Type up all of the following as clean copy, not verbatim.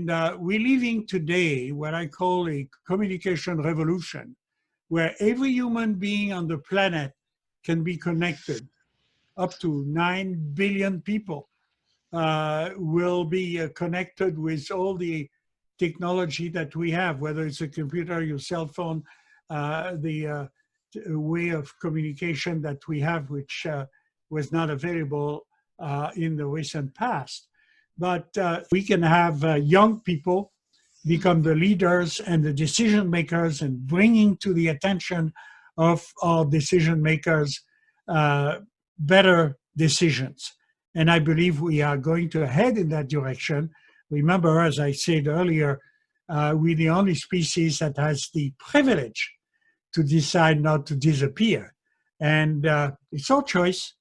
And we're living today what I call a communication revolution, where every human being on the planet can be connected. Up to 9 billion people will be connected with all the technology that we have, whether it's a computer, your cell phone, the way of communication that we have, which was not available in the recent past. But we can have young people become the leaders and the decision makers and bringing to the attention of our decision makers better decisions. And I believe we are going to head in that direction. Remember, as I said earlier, we're the only species that has the privilege to decide not to disappear. And it's our choice.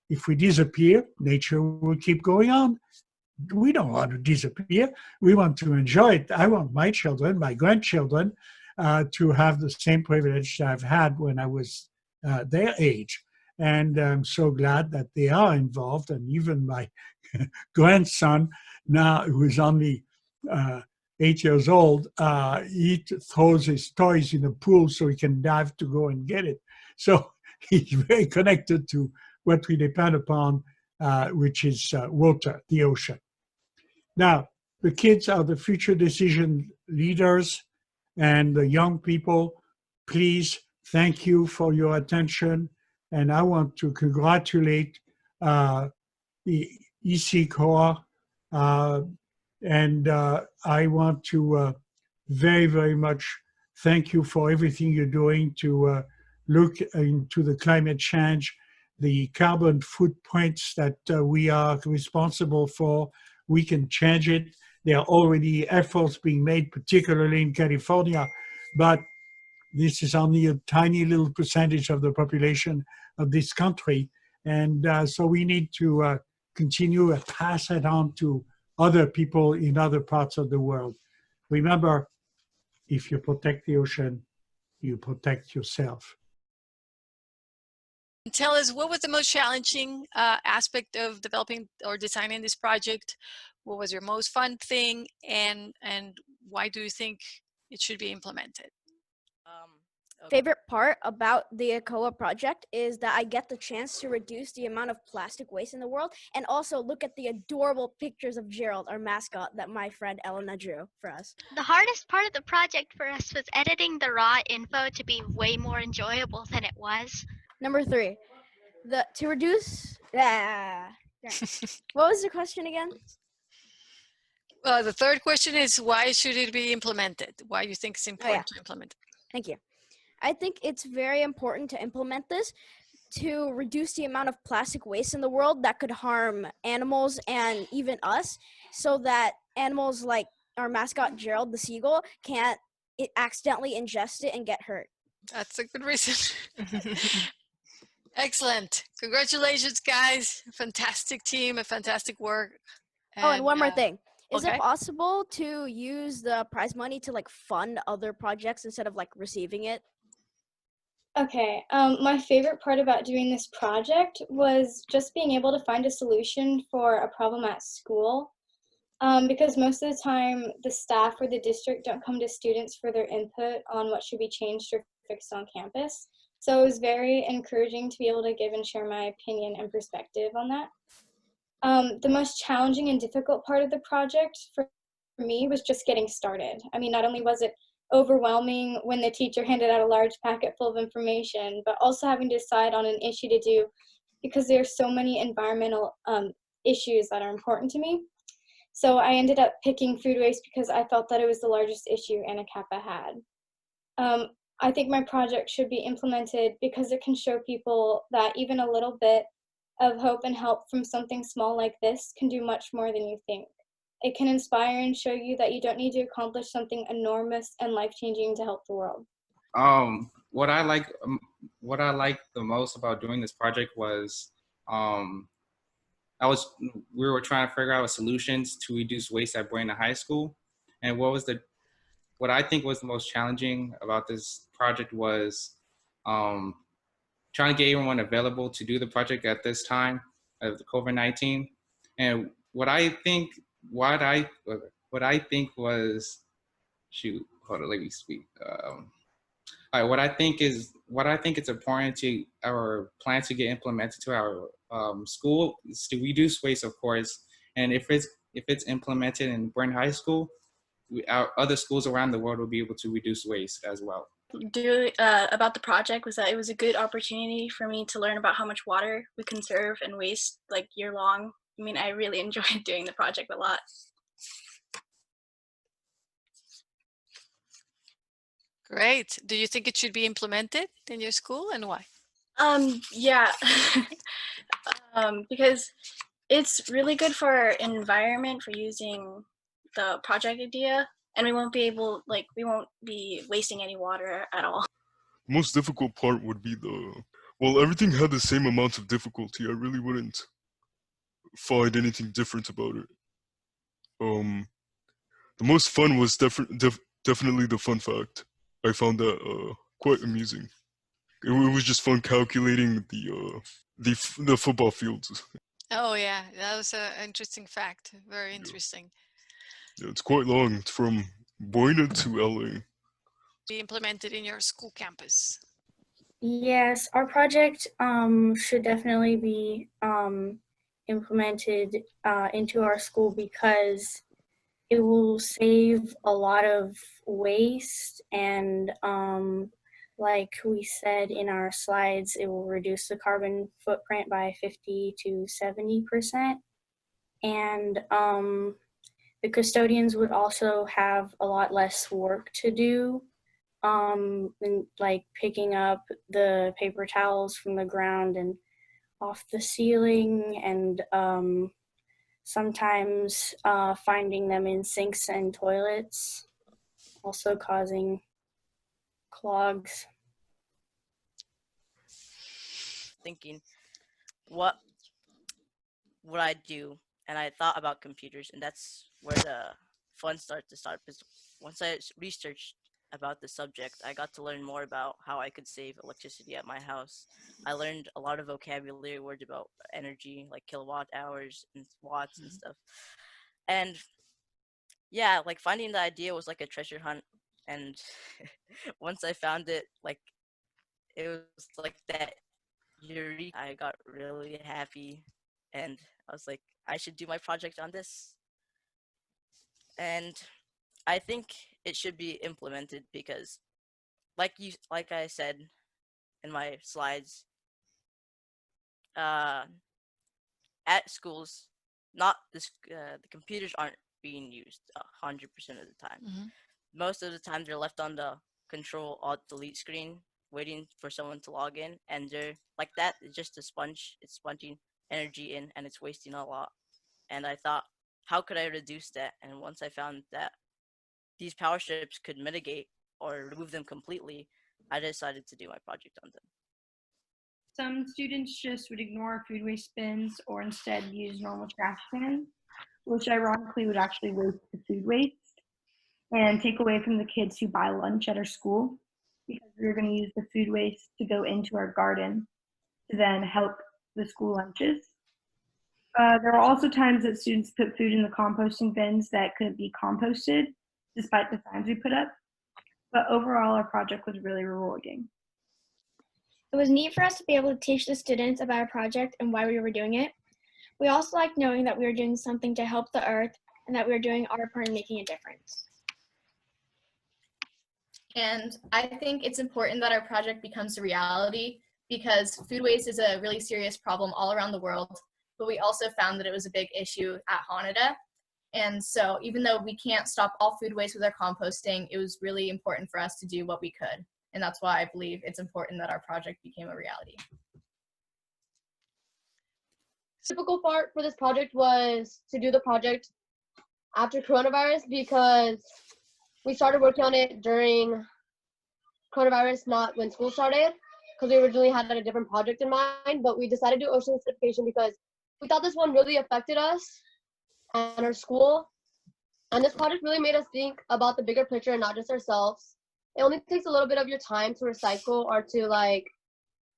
If we disappear, nature will keep going on. We don't want to disappear. We want to enjoy it. I want my children, my grandchildren, to have the same privilege that I've had when I was their age. And I'm so glad that they are involved. And even my grandson, now who is only 8 years old, he throws his toys in the pool so he can dive to go and get it. So he's very connected to what we depend upon, which is water, the ocean. Now, the kids are the future decision leaders, and the young people, please, thank you for your attention. And I want to congratulate the ECCOA, and I want to very, very much thank you for everything you're doing to look into the climate change, the carbon footprints that we are responsible for. We can change it. There are already efforts being made, particularly in California, but this is only a tiny little percentage of the population of this country. And so we need to continue to pass it on to other people in other parts of the world. Remember, if you protect the ocean, you protect yourself. Tell us, what was the most challenging aspect of developing or designing this project? What was your most fun thing, and why do you think it should be implemented? Okay. Favorite part about the ECCOA project is that I get the chance to reduce the amount of plastic waste in the world, and also look at the adorable pictures of Gerald, our mascot, that my friend Elena drew for us. The hardest part of the project for us was editing the raw info to be way more enjoyable than it was. Number 3, to reduce. What was the question again? The third question is, why should it be implemented? Why you think it's important to implement it? Thank you. I think it's very important to implement this to reduce the amount of plastic waste in the world that could harm animals and even us, so that animals like our mascot Gerald the seagull can't accidentally ingest it and get hurt. That's a good reason. Excellent. Congratulations, guys. Fantastic team and fantastic work. And one more thing. Is it possible to use the prize money to fund other projects instead of receiving it? Okay, my favorite part about doing this project was just being able to find a solution for a problem at school, because most of the time the staff or the district don't come to students for their input on what should be changed or fixed on campus. So it was very encouraging to be able to give and share my opinion and perspective on that. The most challenging and difficult part of the project for me was just getting started. I mean, not only was it overwhelming when the teacher handed out a large packet full of information, but also having to decide on an issue to do because there are so many environmental issues that are important to me. So I ended up picking food waste because I felt that it was the largest issue ECCOA had. I think my project should be implemented because it can show people that even a little bit of hope and help from something small like this can do much more than you think. It can inspire and show you that you don't need to accomplish something enormous and life-changing to help the world. What I like the most about doing this project was we were trying to figure out solutions to reduce waste at Buena High School, and what I think was the most challenging about this project was trying to get everyone available to do the project at this time of the COVID-19. And what I what I think was, shoot, hold on, let me speak. All right, what I think it's important to our plan to get implemented to our school is to reduce waste, of course. And if it's implemented in Brent High School, our other schools around the world will be able to reduce waste as well. About the project was that it was a good opportunity for me to learn about how much water we conserve and waste like year long. I mean, I really enjoyed doing the project a lot. Great. Do you think it should be implemented in your school, and why? Yeah, because it's really good for our environment for using the project idea, and we won't be wasting any water at all. Most difficult part would be well, everything had the same amount of difficulty. I really wouldn't find anything different about it. The most fun was definitely the fun fact. I found that quite amusing. It was just fun calculating the football fields. Oh yeah, that was an interesting fact. Very interesting. Yeah, it's quite long. It's from Boina to LA. Be implemented in your school campus. Yes, our project should definitely be implemented into our school because it will save a lot of waste, and like we said in our slides, it will reduce the carbon footprint by 50 to 70%. And the custodians would also have a lot less work to do, like picking up the paper towels from the ground and off the ceiling, and sometimes finding them in sinks and toilets, also causing clogs. Thinking, what would I do? And I thought about computers, and that's where the fun started to start. Because once I researched about the subject, I got to learn more about how I could save electricity at my house. I learned a lot of vocabulary words about energy, like kilowatt hours and watts and stuff. And yeah, like finding the idea was like a treasure hunt. And once I found it, like it was like that eureka. I got really happy, and I was like, I should do my project on this. And I think it should be implemented because, like I said in my slides, at schools, not this, the computers aren't being used 100% of the time. Mm-hmm. Most of the time, they're left on the Control-Alt-Delete screen, waiting for someone to log in, and they're like that. It's just a sponge. It's sponging energy in, and it's wasting a lot. And I thought, how could I reduce that? And once I found that these power strips could mitigate or remove them completely, I decided to do my project on them. Some students just would ignore food waste bins or instead use normal trash cans, which ironically would actually waste the food waste and take away from the kids who buy lunch at our school, because we were going to use the food waste to go into our garden to then help the school lunches. There are also times that students put food in the composting bins that couldn't be composted, despite the signs we put up. But overall, our project was really rewarding. It was neat for us to be able to teach the students about our project and why we were doing it. We also liked knowing that we were doing something to help the earth and that we were doing our part in making a difference. And I think it's important that our project becomes a reality because food waste is a really serious problem all around the world, but we also found that it was a big issue at Haneda. And so even though we can't stop all food waste with our composting, it was really important for us to do what we could. And that's why I believe it's important that our project became a reality. Typical part for this project was to do the project after coronavirus, because we started working on it during coronavirus, not when school started, because we originally had a different project in mind, but we decided to do ocean acidification because we thought this one really affected us and our school. And this project really made us think about the bigger picture and not just ourselves. It only takes a little bit of your time to recycle or to like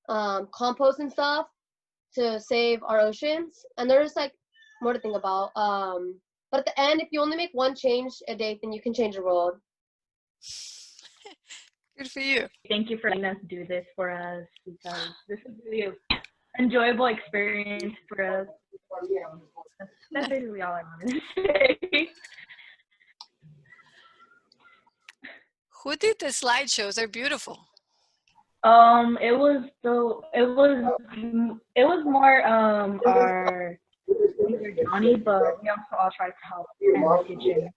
compost and stuff to save our oceans. And there's like more to think about. But at the end, if you only make one change a day, then you can change the world. Good for you. Thank you for letting us do this for us, because this is really an enjoyable experience for us. That's basically all I wanted to say. Who did the slideshows? They're beautiful. It was more our leader Johnny, but we also all tried to help in the kitchen.